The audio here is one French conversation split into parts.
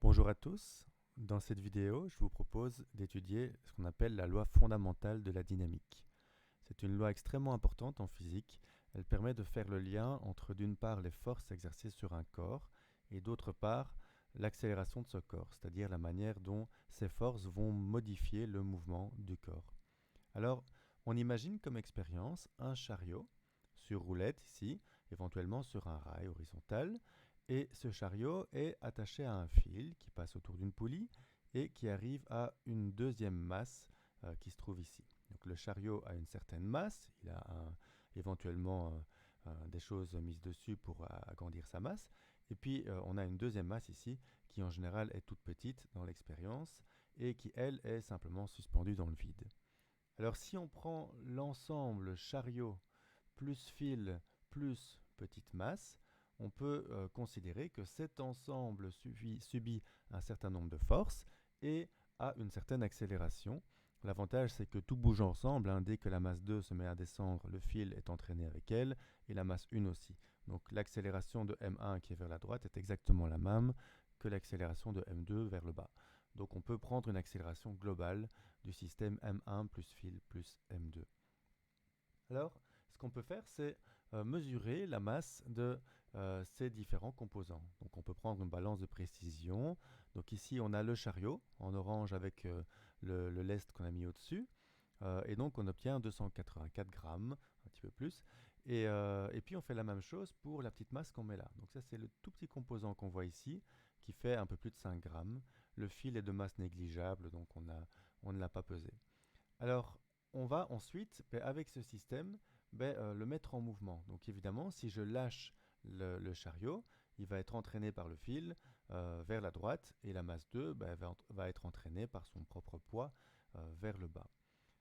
Bonjour à tous, dans cette vidéo je vous propose d'étudier ce qu'on appelle la loi fondamentale de la dynamique. C'est une loi extrêmement importante en physique, elle permet de faire le lien entre d'une part les forces exercées sur un corps et d'autre part l'accélération de ce corps, c'est-à-dire la manière dont ces forces vont modifier le mouvement du corps. Alors on imagine comme expérience un chariot sur roulette ici, éventuellement sur un rail horizontal, et ce chariot est attaché à un fil qui passe autour d'une poulie et qui arrive à une deuxième masse qui se trouve ici. Donc le chariot a une certaine masse, il a éventuellement des choses mises dessus pour agrandir sa masse, et puis on a une deuxième masse ici qui en général est toute petite dans l'expérience et qui elle est simplement suspendue dans le vide. Alors si on prend l'ensemble chariot plus fil plus petite masse, on peut considérer que cet ensemble subit un certain nombre de forces et a une certaine accélération. L'avantage, c'est que tout bouge ensemble, hein. Dès que la masse 2 se met à descendre, le fil est entraîné avec elle, et la masse 1 aussi. Donc l'accélération de M1 qui est vers la droite est exactement la même que l'accélération de M2 vers le bas. Donc on peut prendre une accélération globale du système M1 plus fil plus M2. Alors, ce qu'on peut faire, c'est mesurer la masse de ces différents composants. Donc, on peut prendre une balance de précision. Donc, ici, on a le chariot en orange avec le lest qu'on a mis au-dessus. Et donc, on obtient 284 grammes, un petit peu plus. Et puis, on fait la même chose pour la petite masse qu'on met là. Donc, ça, c'est le tout petit composant qu'on voit ici, qui fait un peu plus de 5 grammes. Le fil est de masse négligeable, donc on ne l'a pas pesé. Alors, on va ensuite, avec ce système, le mettre en mouvement. Donc évidemment, si je lâche le chariot, il va être entraîné par le fil vers la droite et la masse 2 va être entraînée par son propre poids vers le bas.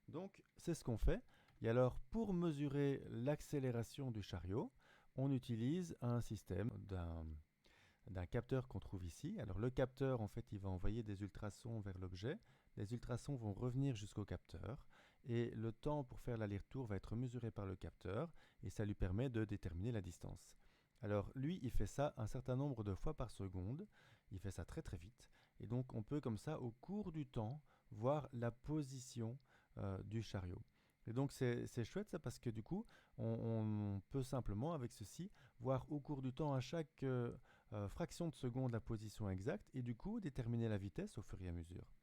Donc c'est ce qu'on fait. Et alors pour mesurer l'accélération du chariot, on utilise un système d'un capteur qu'on trouve ici. Alors le capteur, en fait, il va envoyer des ultrasons vers l'objet. Les ultrasons vont revenir jusqu'au capteur et le temps pour faire l'aller-retour va être mesuré par le capteur et ça lui permet de déterminer la distance. Alors lui, il fait ça un certain nombre de fois par seconde, il fait ça très très vite et donc on peut comme ça au cours du temps voir la position du chariot. Et donc c'est chouette ça parce que du coup on peut simplement avec ceci voir au cours du temps à chaque fraction de seconde la position exacte et du coup déterminer la vitesse au fur et à mesure.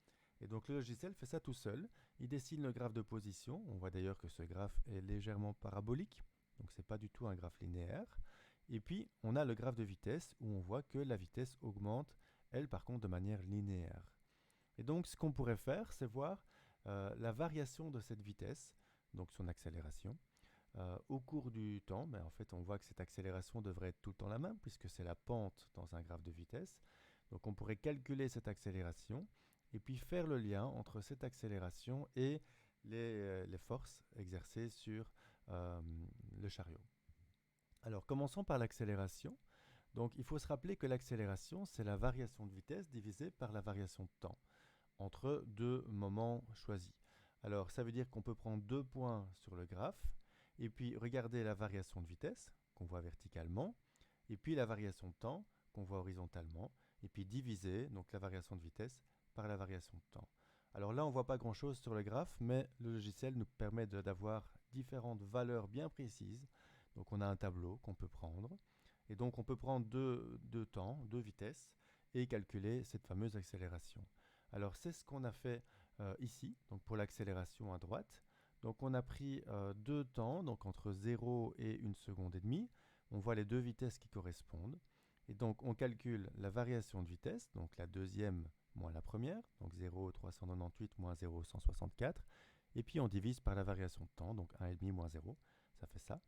Et donc le logiciel fait ça tout seul, il dessine le graphe de position, on voit d'ailleurs que ce graphe est légèrement parabolique, donc c'est pas du tout un graphe linéaire, et puis on a le graphe de vitesse où on voit que la vitesse augmente, elle par contre de manière linéaire. Et donc ce qu'on pourrait faire, c'est voir la variation de cette vitesse, donc son accélération, au cours du temps. En fait, on voit que cette accélération devrait être tout le temps la même, puisque c'est la pente dans un graphe de vitesse. Donc on pourrait calculer cette accélération, et puis faire le lien entre cette accélération et les forces exercées sur le chariot. Alors commençons par l'accélération. Donc il faut se rappeler que l'accélération, c'est la variation de vitesse divisée par la variation de temps entre deux moments choisis. Alors ça veut dire qu'on peut prendre 2 points sur le graphe et puis regarder la variation de vitesse qu'on voit verticalement et puis la variation de temps qu'on voit horizontalement et puis diviser donc la variation de vitesse par la variation de temps. Alors là on ne voit pas grand chose sur le graphe mais le logiciel nous permet d'avoir différentes valeurs bien précises. Donc on a un tableau qu'on peut prendre et donc on peut prendre deux temps, deux vitesses et calculer cette fameuse accélération. Alors c'est ce qu'on a fait ici, donc pour l'accélération à droite. Donc on a pris deux temps, donc entre 0 et 1 seconde et demie. On voit les deux vitesses qui correspondent. Et donc on calcule la variation de vitesse, donc la deuxième moins la première, donc 0,398 moins 0,164. Et puis on divise par la variation de temps, donc 1,5 moins 0, ça fait ça.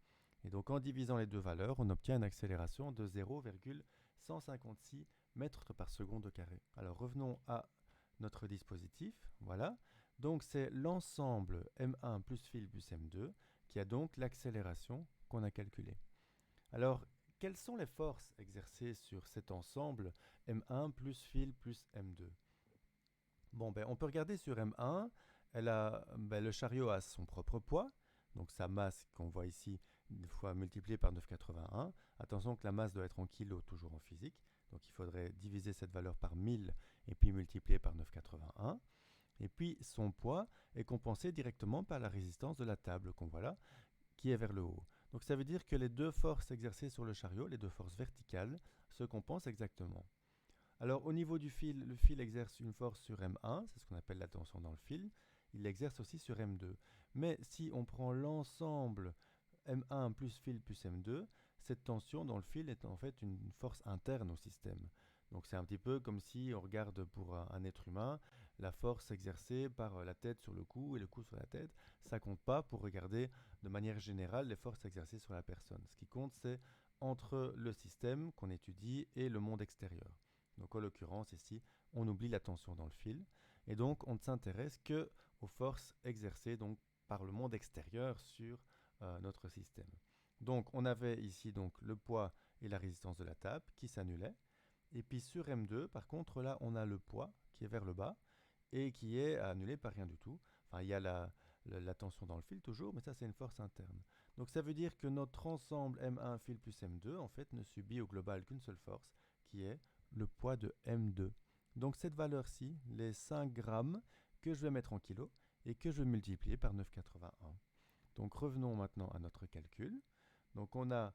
Et donc en divisant les deux valeurs, on obtient une accélération de 0,156 mètres par seconde au carré. Alors revenons à notre dispositif, voilà. Donc c'est l'ensemble M1 plus fil plus M2 qui a donc l'accélération qu'on a calculée. Alors, quelles sont les forces exercées sur cet ensemble M1 plus fil plus M2? Bon, on peut regarder sur M1, le chariot a son propre poids, donc sa masse qu'on voit ici, une fois multipliée par 9,81. Attention que la masse doit être en kilos, toujours en physique. Donc il faudrait diviser cette valeur par 1000 et puis multiplier par 9,81. Et puis son poids est compensé directement par la résistance de la table qu'on voit là, qui est vers le haut. Donc ça veut dire que les deux forces exercées sur le chariot, les deux forces verticales, se compensent exactement. Alors au niveau du fil, le fil exerce une force sur M1, c'est ce qu'on appelle la tension dans le fil. Il l'exerce aussi sur M2. Mais si on prend l'ensemble M1 plus fil plus M2, cette tension dans le fil est en fait une force interne au système. Donc c'est un petit peu comme si on regarde pour un être humain, la force exercée par la tête sur le cou et le cou sur la tête, ça compte pas pour regarder de manière générale les forces exercées sur la personne. Ce qui compte, c'est entre le système qu'on étudie et le monde extérieur. Donc en l'occurrence ici, on oublie la tension dans le fil et donc on ne s'intéresse que aux forces exercées donc par le monde extérieur sur notre système. Donc on avait ici donc le poids et la résistance de la table qui s'annulaient. Et puis sur M2, par contre, là on a le poids qui est vers le bas et qui est annulé par rien du tout. Enfin, il y a la tension dans le fil toujours, mais ça c'est une force interne. Donc ça veut dire que notre ensemble M1 fil plus M2 en fait ne subit au global qu'une seule force qui est le poids de M2. Donc cette valeur-ci, les 5 grammes que je vais mettre en kilos et que je vais multiplier par 9,81. Donc revenons maintenant à notre calcul. Donc on a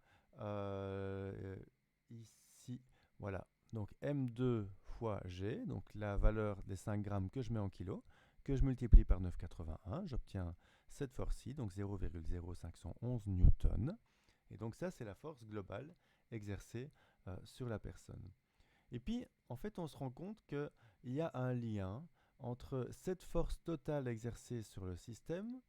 ici, voilà, donc M2 fois G, donc la valeur des 5 grammes que je mets en kilos, que je multiplie par 9,81, j'obtiens cette force-ci, donc 0,0511 newtons. Et donc ça, c'est la force globale exercée sur la personne. Et puis, en fait, on se rend compte qu'il y a un lien entre cette force totale exercée sur le système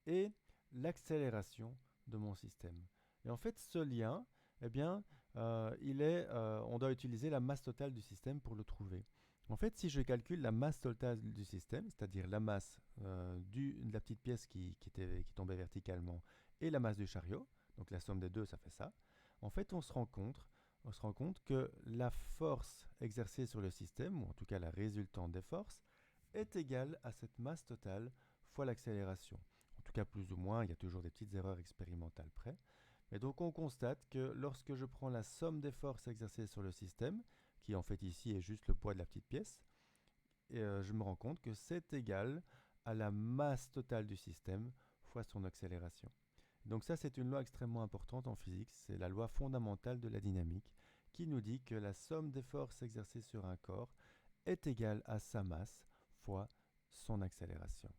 et l'accélération de mon système. Et en fait, ce lien, eh bien, on doit utiliser la masse totale du système pour le trouver. En fait, si je calcule la masse totale du système, c'est-à-dire la masse de la petite pièce qui tombait verticalement et la masse du chariot, donc la somme des deux, ça fait ça, en fait, on se rend compte que la force exercée sur le système, ou en tout cas la résultante des forces, est égale à cette masse totale fois l'accélération. En tout cas, plus ou moins, il y a toujours des petites erreurs expérimentales près. Et donc on constate que lorsque je prends la somme des forces exercées sur le système, qui en fait ici est juste le poids de la petite pièce, je me rends compte que c'est égal à la masse totale du système fois son accélération. Donc ça, c'est une loi extrêmement importante en physique, c'est la loi fondamentale de la dynamique, qui nous dit que la somme des forces exercées sur un corps est égale à sa masse fois son accélération.